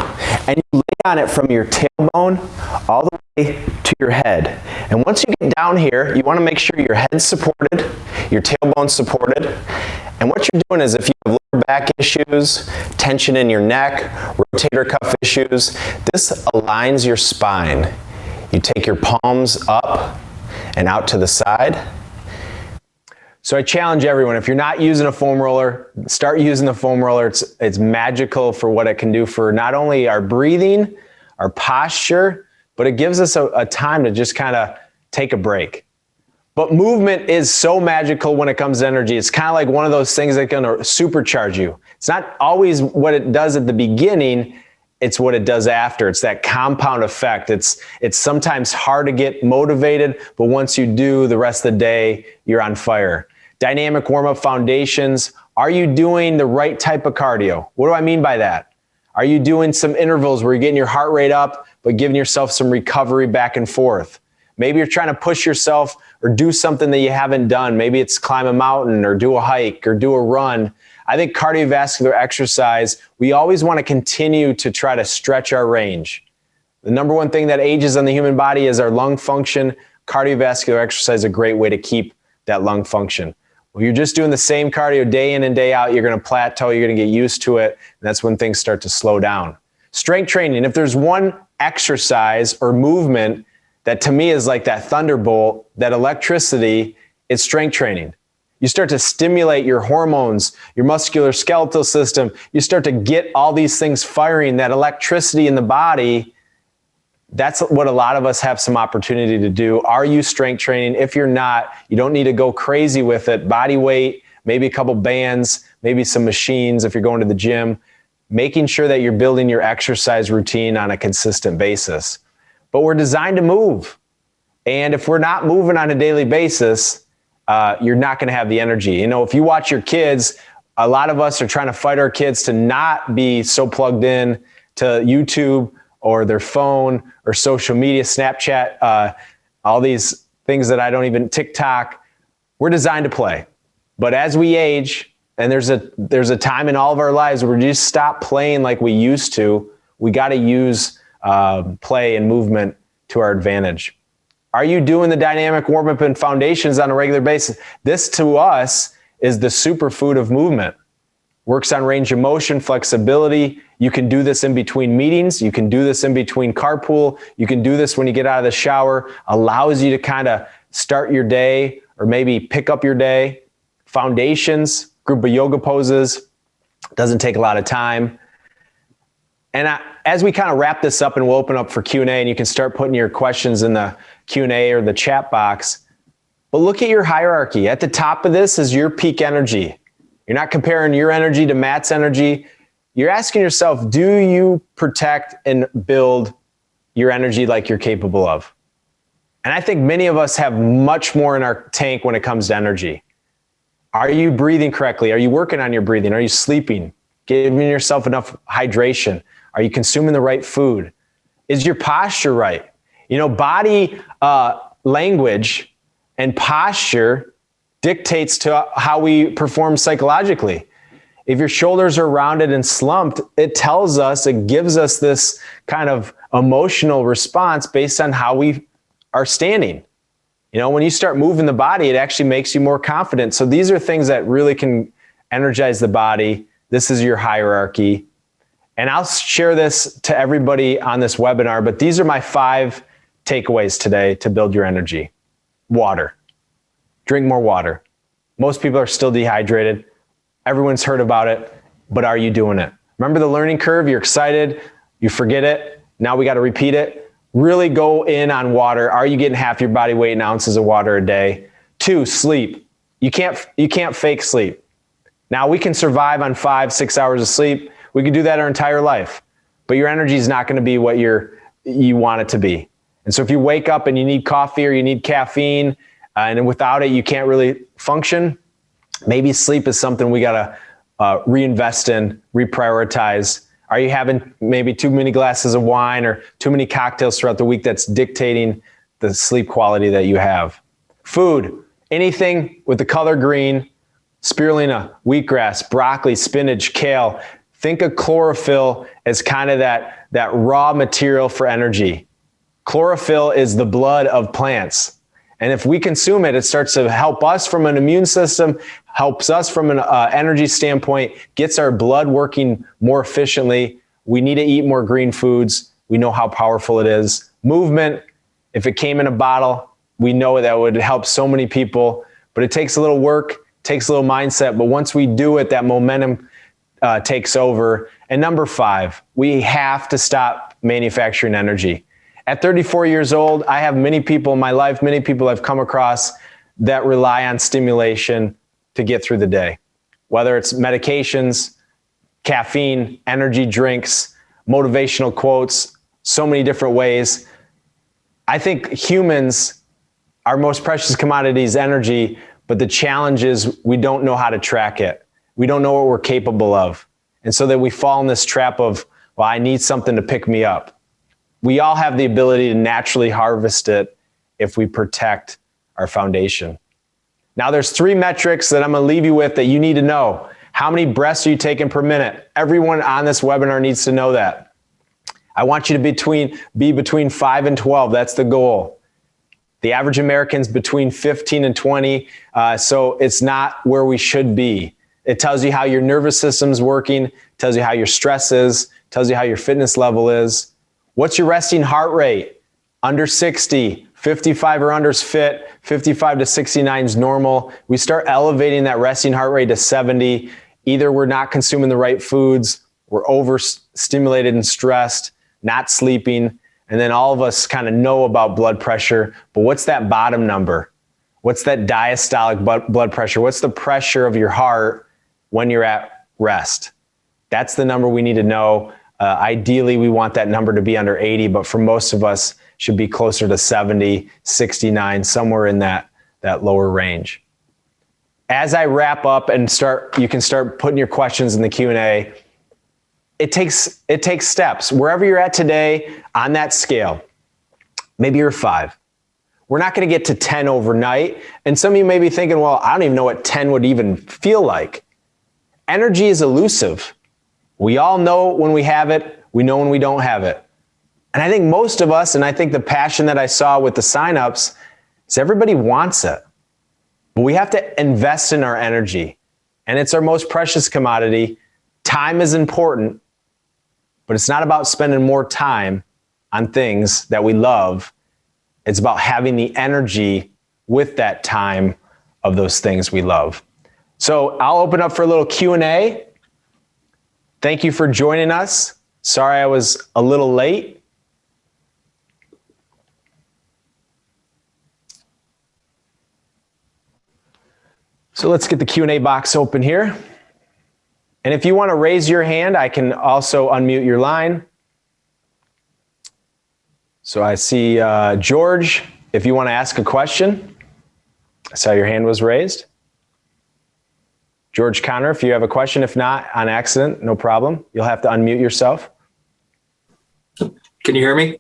and you lay on it from your tailbone all the way to your head. And once you get down here, you want to make sure your head's supported, your tailbone's supported. And what you're doing is if you have lower back issues, tension in your neck, rotator cuff issues, this aligns your spine. You take your palms up and out to the side. So I challenge everyone, if you're not using a foam roller, start using the foam roller. It's magical for what it can do for not only our breathing, our posture, but it gives us a time to just kind of take a break. But movement is so magical when it comes to energy. It's kind of like one of those things that's going to supercharge you. It's not always what it does at the beginning, it's what it does after. It's that compound effect. It's sometimes hard to get motivated, but once you do, the rest of the day, you're on fire. Dynamic warm-up foundations. Are you doing the right type of cardio? What do I mean by that? Are you doing some intervals where you're getting your heart rate up, but giving yourself some recovery back and forth? Maybe you're trying to push yourself or do something that you haven't done. Maybe it's climb a mountain or do a hike or do a run. I think cardiovascular exercise, we always want to continue to try to stretch our range. The number one thing that ages on the human body is our lung function. Cardiovascular exercise is a great way to keep that lung function. When you're just doing the same cardio day in and day out, you're going to plateau, you're going to get used to it, and that's when things start to slow down. Strength training, if there's one exercise or movement that to me is like that thunderbolt, that electricity, it's strength training. You start to stimulate your hormones, your musculoskeletal system. You start to get all these things firing, that electricity in the body. That's what a lot of us have some opportunity to do. Are you strength training? If you're not, you don't need to go crazy with it. Body weight, maybe a couple bands, maybe some machines if you're going to the gym, making sure that you're building your exercise routine on a consistent basis. But we're designed to move. And if we're not moving on a daily basis, you're not going to have the energy. You know, if you watch your kids, a lot of us are trying to fight our kids to not be so plugged in to YouTube or their phone or social media, Snapchat, all these things that I don't even, TikTok. We're designed to play. But as we age, and there's a time in all of our lives where we just stop playing like we used to, we got to use play and movement to our advantage. Are you doing the dynamic warm-up and foundations on a regular basis? This to us is the superfood of movement. Works on range of motion, flexibility. You can do this in between meetings. You can do this in between carpool. You can do this when you get out of the shower. Allows you to kind of start your day or maybe pick up your day. Foundations, group of yoga poses. Doesn't take a lot of time. And as we kind of wrap this up, and we'll open up for Q&A, and you can start putting your questions in the Q&A or the chat box. But look at your hierarchy. At the top of this is your peak energy. You're not comparing your energy to Matt's energy. You're asking yourself, do you protect and build your energy like you're capable of? And I think many of us have much more in our tank when it comes to energy. Are you breathing correctly? Are you working on your breathing? Are you sleeping? Giving yourself enough hydration? Are you consuming the right food? Is your posture right? You know, body language and posture dictates to how we perform psychologically. If your shoulders are rounded and slumped, it tells us, it gives us this kind of emotional response based on how we are standing. You know, when you start moving the body, it actually makes you more confident. So these are things that really can energize the body. This is your hierarchy. And I'll share this to everybody on this webinar, but these are my 5 takeaways today to build your energy. Water. Drink more water. Most people are still dehydrated. Everyone's heard about it, but are you doing it? Remember the learning curve? You're excited, you forget it. Now we got to repeat it. Really go in on water. Are you getting half your body weight in ounces of water a day? 2, sleep. You can't fake sleep. Now we can survive on 5-6 hours of sleep. We can do that our entire life, but your energy is not going to be what you want it to be. And so if you wake up and you need coffee or you need caffeine, and without it, you can't really function, maybe sleep is something we got to reinvest in, reprioritize. Are you having maybe too many glasses of wine or too many cocktails throughout the week that's dictating the sleep quality that you have? Food, anything with the color green, spirulina, wheatgrass, broccoli, spinach, kale. Think of chlorophyll as kind of that raw material for energy. Chlorophyll is the blood of plants. And if we consume it, it starts to help us from an immune system, helps us from an energy standpoint, gets our blood working more efficiently. We need to eat more green foods. We know how powerful it is. Movement, if it came in a bottle, we know that would help so many people, but it takes a little work, takes a little mindset. But once we do it, that momentum takes over. And number 5, we have to stop manufacturing energy. At 34 years old, I have many people in my life, many people I've come across that rely on stimulation to get through the day. Whether it's medications, caffeine, energy drinks, motivational quotes, so many different ways. I think humans, our most precious commodity is energy, but the challenge is we don't know how to track it. We don't know what we're capable of. And so that we fall in this trap of, well, I need something to pick me up. We all have the ability to naturally harvest it if we protect our foundation. Now there's 3 metrics that I'm gonna leave you with that you need to know. How many breaths are you taking per minute? Everyone on this webinar needs to know that. I want you to be between 5 and 12, that's the goal. The average American's between 15 and 20, so it's not where we should be. It tells you how your nervous system's working, tells you how your stress is, tells you how your fitness level is. What's your resting heart rate? Under 60, 55 or under is fit, 55 to 69 is normal. We start elevating that resting heart rate to 70. Either we're not consuming the right foods, we're overstimulated and stressed, not sleeping, and then all of us kind of know about blood pressure, but what's that bottom number? What's that diastolic blood pressure? What's the pressure of your heart when you're at rest? That's the number we need to know. Ideally, we want that number to be under 80, but for most of us, should be closer to 70, 69, somewhere in that lower range. As I wrap up and you can start putting your questions in the Q&A. It takes steps. Wherever you're at today on that scale, maybe you're 5. We're not going to get to 10 overnight. And some of you may be thinking, well, I don't even know what 10 would even feel like. Energy is elusive. We all know when we have it. We know when we don't have it. And I think most of us, and I think the passion that I saw with the signups, is everybody wants it. But we have to invest in our energy. And it's our most precious commodity. Time is important, but it's not about spending more time on things that we love. It's about having the energy with that time of those things we love. So I'll open up for a little Q&A. Thank you for joining us. Sorry I was a little late. So let's get the Q&A box open here. And if you want to raise your hand, I can also unmute your line. So I see George, if you want to ask a question. I saw your hand was raised. George Connor, if you have a question, if not, on accident, no problem. You'll have to unmute yourself. Can you hear me?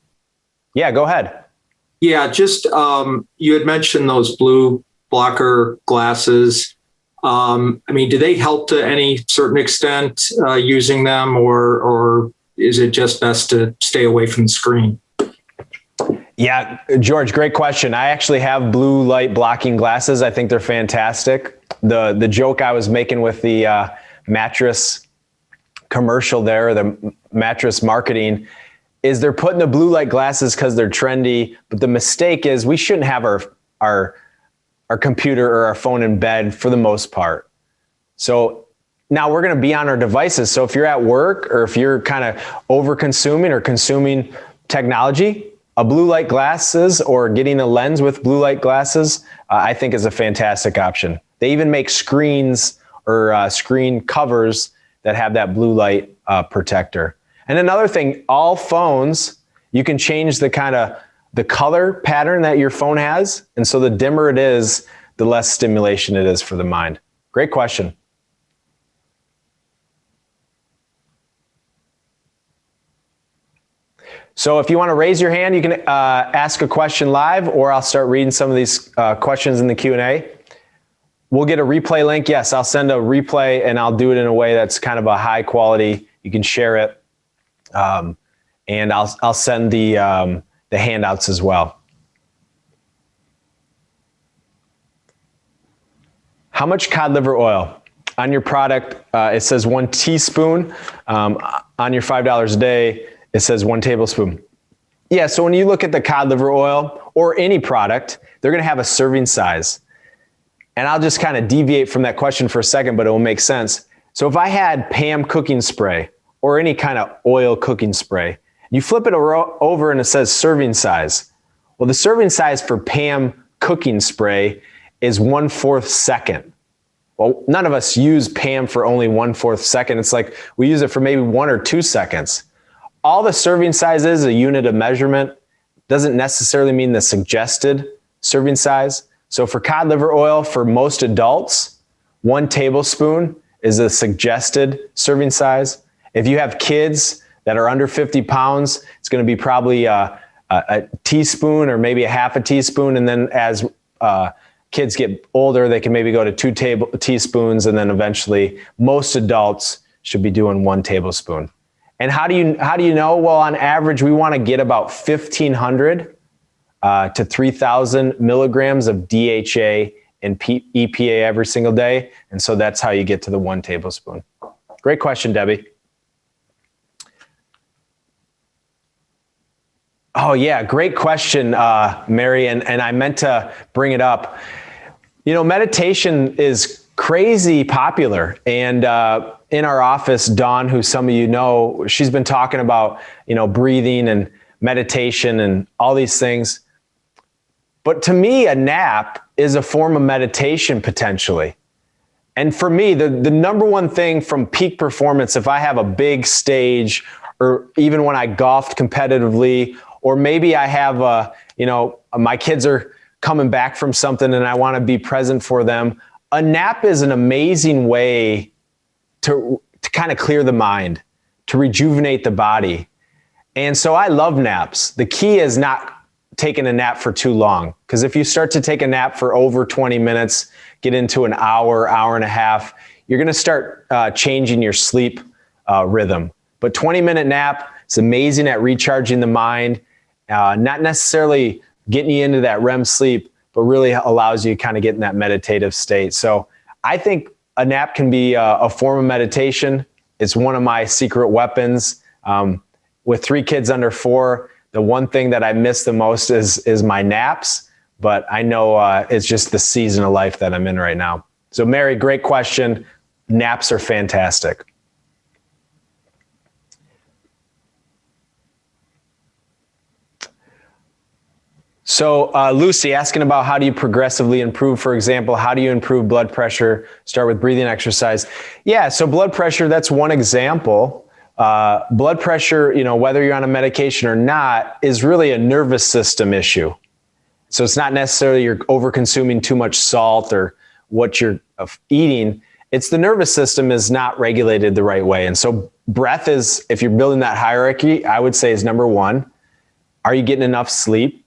Yeah, go ahead. Yeah, just you had mentioned those blue blocker glasses. I mean, do they help to any certain extent using them, or is it just best to stay away from the screen? Yeah, George, great question. I actually have blue light blocking glasses. I think they're fantastic. The joke I was making with the mattress commercial there, the mattress marketing, is they're putting the blue light glasses because they're trendy. But the mistake is we shouldn't have our computer or our phone in bed for the most part. So now we're going to be on our devices. So if you're at work or if you're kind of over consuming or consuming technology, a blue light glasses or getting a lens with blue light glasses, I think is a fantastic option. They even make screens or screen covers that have that blue light protector. And another thing, all phones, you can change the color pattern that your phone has. And so the dimmer it is, the less stimulation it is for the mind. Great question. So if you want to raise your hand, you can ask a question live, or I'll start reading some of these questions in the Q&A. We'll get a replay link. Yes, I'll send a replay and I'll do it in a way that's kind of a high quality. You can share it. And I'll send the handouts as well. How much cod liver oil? On your product, it says 1 teaspoon. On your $5 a day, it says 1 tablespoon. Yeah, so when you look at the cod liver oil or any product, they're gonna have a serving size. And I'll just kind of deviate from that question for a second, but it will make sense. So if I had Pam cooking spray or any kind of oil cooking spray, you flip it over and it says serving size. Well, the serving size for Pam cooking spray is 1/4 second. Well, none of us use Pam for only 1/4 second. It's like we use it for maybe 1 or 2 seconds. All the serving size is a unit of measurement. Doesn't necessarily mean the suggested serving size. So for cod liver oil, for most adults, 1 tablespoon is a suggested serving size. If you have kids that are under 50 pounds, it's going to be probably a teaspoon or maybe a half a teaspoon. And then as kids get older, they can maybe go to 2 teaspoons. And then eventually most adults should be doing 1 tablespoon. And how do you know? Well, on average, we want to get about 1,500 to 3,000 milligrams of DHA and EPA every single day. And so that's how you get to the 1 tablespoon. Great question, Debbie. Oh yeah, great question, Mary, and I meant to bring it up. You know, meditation is crazy popular, and in our office, Dawn, who some of you know, she's been talking about, you know, breathing and meditation and all these things. But to me, a nap is a form of meditation potentially. And for me, the number one thing from peak performance, if I have a big stage, or even when I golfed competitively, or maybe I have you know, my kids are coming back from something and I want to be present for them, a nap is an amazing way to kind of clear the mind, to rejuvenate the body. And so I love naps. The key is not taking a nap for too long, because if you start to take a nap for over 20 minutes, get into an hour, hour and a half, you're going to start changing your sleep rhythm. But 20-minute nap is amazing at recharging the mind, not necessarily getting you into that REM sleep, but really allows you to kind of get in that meditative state. So I think a nap can be a form of meditation. It's one of my secret weapons. With 3 kids under 4, the one thing that I miss the most is my naps, but I know it's just the season of life that I'm in right now. So Mary, great question. Naps are fantastic. So Lucy asking about how do you progressively improve, for example, how do you improve blood pressure? Start with breathing exercise. Yeah, so blood pressure, that's one example. Blood pressure, you know, whether you're on a medication or not, is really a nervous system issue. So it's not necessarily you're over consuming too much salt or what you're eating. It's the nervous system is not regulated the right way. And so breath is, if you're building that hierarchy, I would say is number 1. Are you getting enough sleep?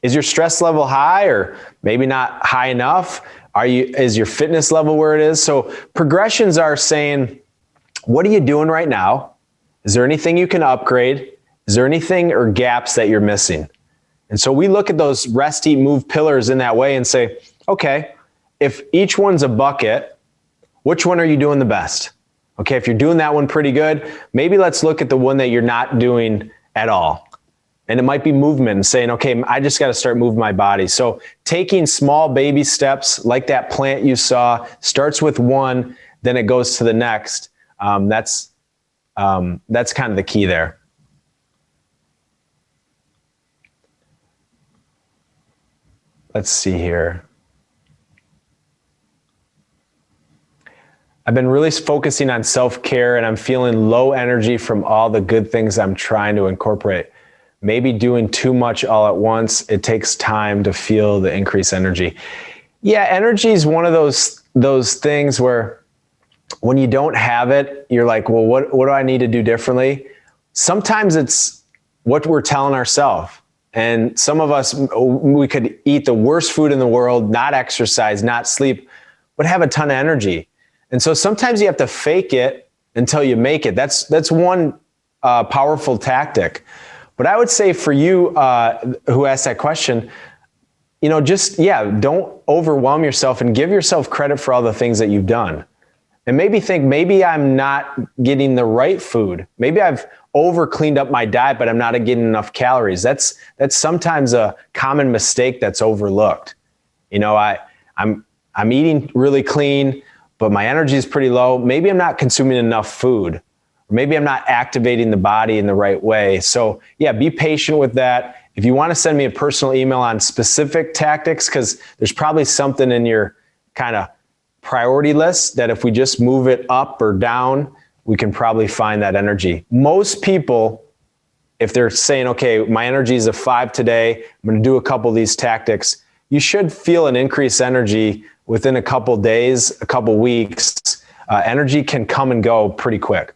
Is your stress level high or maybe not high enough? Is your fitness level where it is? So progressions are saying, what are you doing right now? Is there anything you can upgrade? Is there anything or gaps that you're missing? And so we look at those rest, eat, move pillars in that way and say, okay, if each one's a bucket, which one are you doing the best? Okay, if you're doing that one pretty good, maybe let's look at the one that you're not doing at all. And it might be movement and saying, okay, I just got to start moving my body. So taking small baby steps like that plant you saw, starts with one, then it goes to the next. That's kind of the key there. Let's see here. I've been really focusing on self-care and I'm feeling low energy from all the good things I'm trying to incorporate. Maybe doing too much all at once. It takes time to feel the increased energy. Yeah, energy is one of those things where when you don't have it, you're like, well, what do I need to do differently? Sometimes it's what we're telling ourselves. And some of us, we could eat the worst food in the world, not exercise, not sleep, but have a ton of energy. And so sometimes you have to fake it until you make it. That's one powerful tactic. But I would say for you who asked that question, you know, don't overwhelm yourself and give yourself credit for all the things that you've done. And maybe think, maybe I'm not getting the right food. Maybe I've over cleaned up my diet, but I'm not getting enough calories. That's sometimes a common mistake that's overlooked. You know, I'm eating really clean, but my energy is pretty low. Maybe I'm not consuming enough food. Or maybe I'm not activating the body in the right way. So yeah, be patient with that. If you want to send me a personal email on specific tactics, because there's probably something in your kind of priority list that if we just move it up or down, we can probably find that energy. Most people, if they're saying, okay, my energy is a 5 today, I'm going to do a couple of these tactics, you should feel an increased energy within a couple days, a couple weeks. Energy can come and go pretty quick.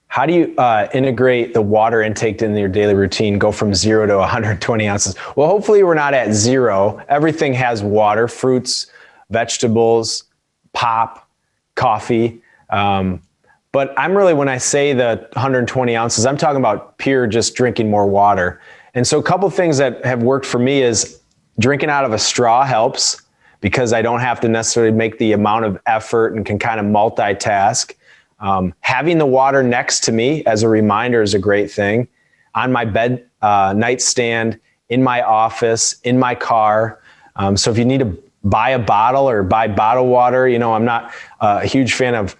How do you integrate the water intake in your daily routine, go from 0 to 120 ounces? Well, hopefully we're not at 0. Everything has water, fruits, vegetables, pop, coffee. But I'm really, when I say the 120 ounces, I'm talking about pure just drinking more water. And so a couple of things that have worked for me is drinking out of a straw helps because I don't have to necessarily make the amount of effort and can kind of multitask. Having the water next to me as a reminder is a great thing. On my bed, nightstand, in my office, in my car. So if you need to buy a bottle or buy bottled water, I'm not a huge fan of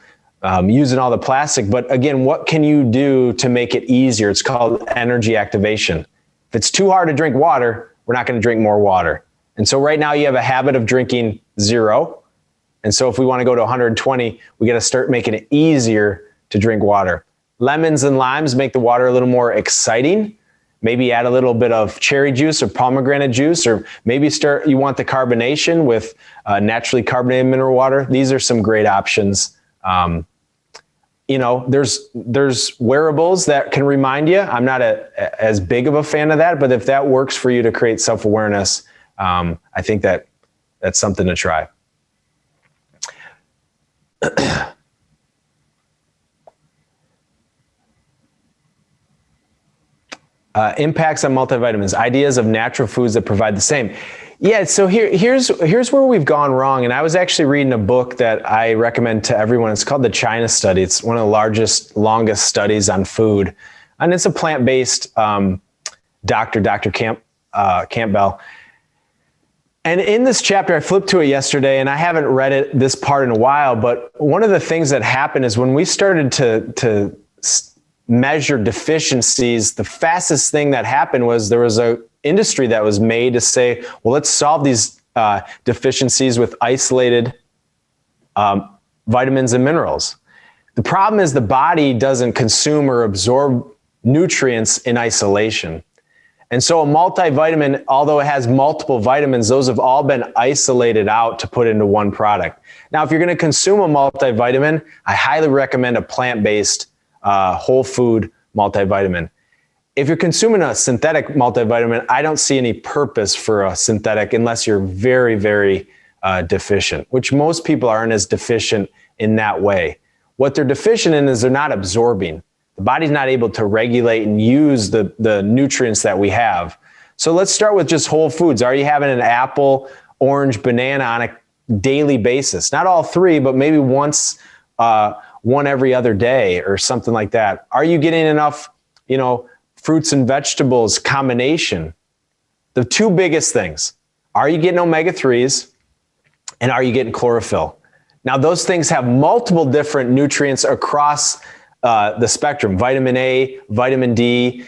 using all the plastic, but again, what can you do to make it easier? It's called energy activation. If it's too hard to drink water, we're not going to drink more water. And so right now you have a habit of drinking 0. And so if we want to go to 120, we got to start making it easier to drink water. Lemons and limes make the water a little more exciting. Maybe add a little bit of cherry juice or pomegranate juice, or maybe you want the carbonation with naturally carbonated mineral water. These are some great options. There's wearables that can remind you. I'm not as big of a fan of that, but if that works for you to create self-awareness, I think that's something to try. Impacts on multivitamins, ideas of natural foods that provide the same. Yeah, so here's where we've gone wrong. And I was actually reading a book that I recommend to everyone. It's called the China Study. It's one of the longest studies on food. And it's a plant-based Dr. Campbell. And in this chapter, I flipped to it yesterday, and I haven't read this part in a while, but one of the things that happened is when we started to measure deficiencies, the fastest thing that happened was there was a industry that was made to say, well, let's solve these deficiencies with isolated vitamins and minerals. The problem is the body doesn't consume or absorb nutrients in isolation. And so a multivitamin, although it has multiple vitamins, those have all been isolated out to put into one product. Now, if you're going to consume a multivitamin, I highly recommend a plant-based whole food multivitamin. If you're consuming a synthetic multivitamin, I don't see any purpose for a synthetic unless you're very, very deficient, which most people aren't as deficient in that way. What they're deficient in is they're not absorbing. The body's not able to regulate and use the nutrients that we have. So let's start with just whole foods. Are you having an apple, orange, banana on a daily basis? Not all 3, but maybe once, one every other day or something like that. Are you getting enough, fruits and vegetables combination? The 2 biggest things. Are you getting omega-3s and are you getting chlorophyll? Now, those things have multiple different nutrients across the spectrum: vitamin A, vitamin D,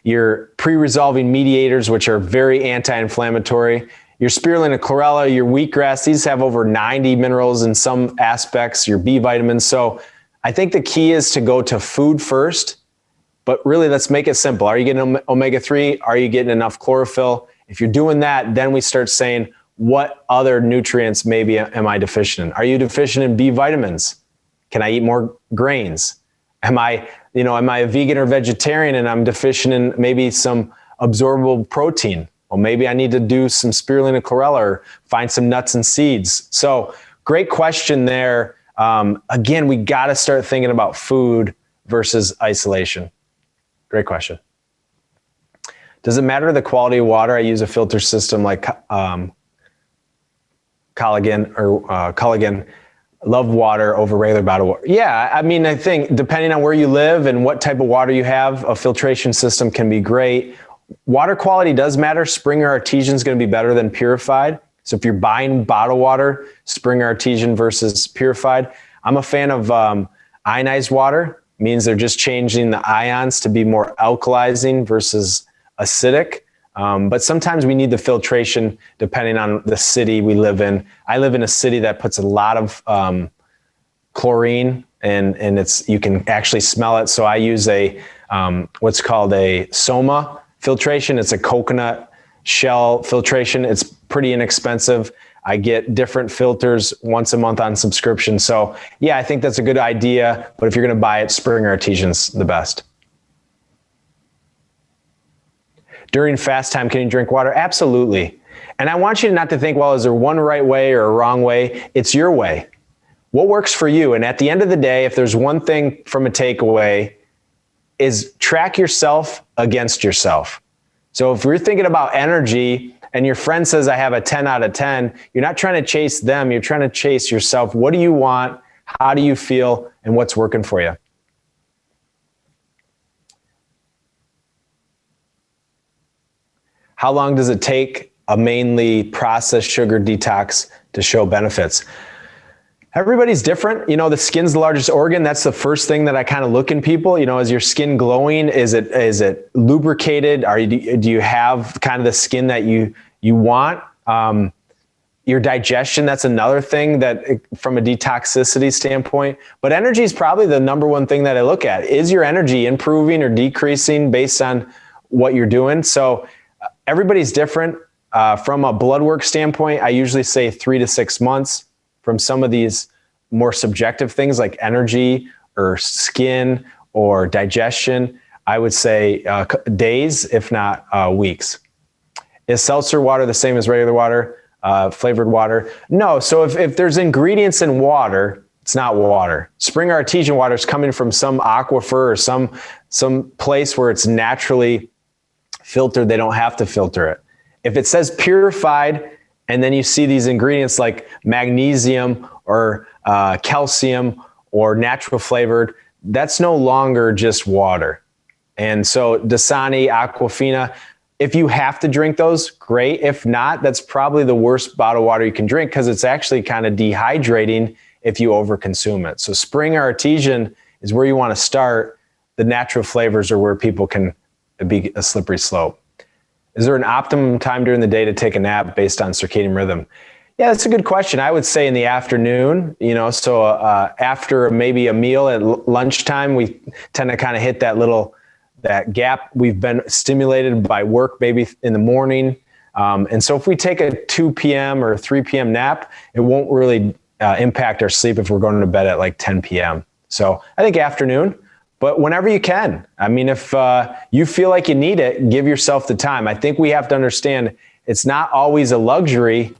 your pre-resolving mediators, which are very anti-inflammatory. Your spirulina, chlorella, your wheatgrass, these have over 90 minerals in some aspects, your B vitamins. So I think the key is to go to food first, but really let's make it simple. Are you getting omega-3? Are you getting enough chlorophyll? If you're doing that, then we start saying, what other nutrients maybe am I deficient in? Are you deficient in B vitamins? Can I eat more grains? Am I a vegan or vegetarian and I'm deficient in maybe some absorbable protein? Well, maybe I need to do some spirulina, chlorella, or find some nuts and seeds. So great question there. Again, we got to start thinking about food versus isolation. Great question. Does it matter the quality of water? I use a filter system like Culligan. Love water over regular bottled water. Yeah, I mean, I think depending on where you live and what type of water you have, a filtration system can be great. Water quality does matter. Spring or artesian is going to be better than purified. So if you're buying bottled water, spring or artesian versus purified. I'm a fan of ionized water. It means they're just changing the ions to be more alkalizing versus acidic. But sometimes we need the filtration depending on the city we live in. I live in a city that puts a lot of chlorine and you can actually smell it. So I use what's called a Soma filtration. It's a coconut shell filtration. It's pretty inexpensive. I get different filters once a month on subscription. So yeah, I think that's a good idea. But if you're going to buy it, spring or artesian's the best. During fast time, can you drink water? Absolutely. And I want you not to think, well, is there one right way or a wrong way? It's your way. What works for you? And at the end of the day, if there's one thing from a takeaway, is track yourself against yourself. So if you're thinking about energy and your friend says, I have a 10 out of 10, you're not trying to chase them. You're trying to chase yourself. What do you want? How do you feel and what's working for you? How long does it take a mainly processed sugar detox to show benefits? Everybody's different. You know, the skin's the largest organ. That's the first thing that I kind of look in people. You know, is your skin glowing? Is it lubricated? Do you have kind of the skin that you want? Your digestion, that's another thing that from a detoxicity standpoint. But energy is probably the number one thing that I look at. Is your energy improving or decreasing based on what you're doing? So everybody's different. From a blood work standpoint, I usually say 3 to 6 months. From some of these more subjective things like energy or skin or digestion, I would say days, if not weeks. Is seltzer water the same as regular water, flavored water? No. So if there's ingredients in water, it's not water. Spring artesian water is coming from some aquifer or some place where it's naturally filtered. They don't have to filter it. If it says purified, and then you see these ingredients like magnesium or calcium or natural flavored, that's no longer just water. And so Dasani, Aquafina, if you have to drink those, great. If not, that's probably the worst bottled water you can drink because it's actually kind of dehydrating if you overconsume it. So spring or artesian is where you want to start. The natural flavors are where people can be a slippery slope. Is there an optimum time during the day to take a nap based on circadian rhythm? Yeah, that's a good question. I would say in the afternoon, you know, so after maybe a meal at lunchtime, we tend to kind of hit that gap. We've been stimulated by work maybe in the morning. And so if we take a 2 p.m. or 3 p.m. nap, it won't really impact our sleep if we're going to bed at like 10 p.m. So I think afternoon. But whenever you can. I mean, if you feel like you need it, give yourself the time. I think we have to understand it's not always a luxury,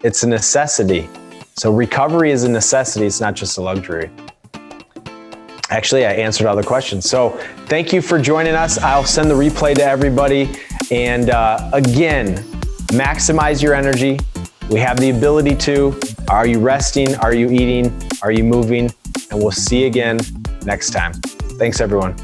it's a necessity. So recovery is a necessity, it's not just a luxury. Actually, I answered all the questions. So thank you for joining us. I'll send the replay to everybody. And again, maximize your energy. We have the ability to. Are you resting? Are you eating? Are you moving? And we'll see you again next time. Thanks, everyone.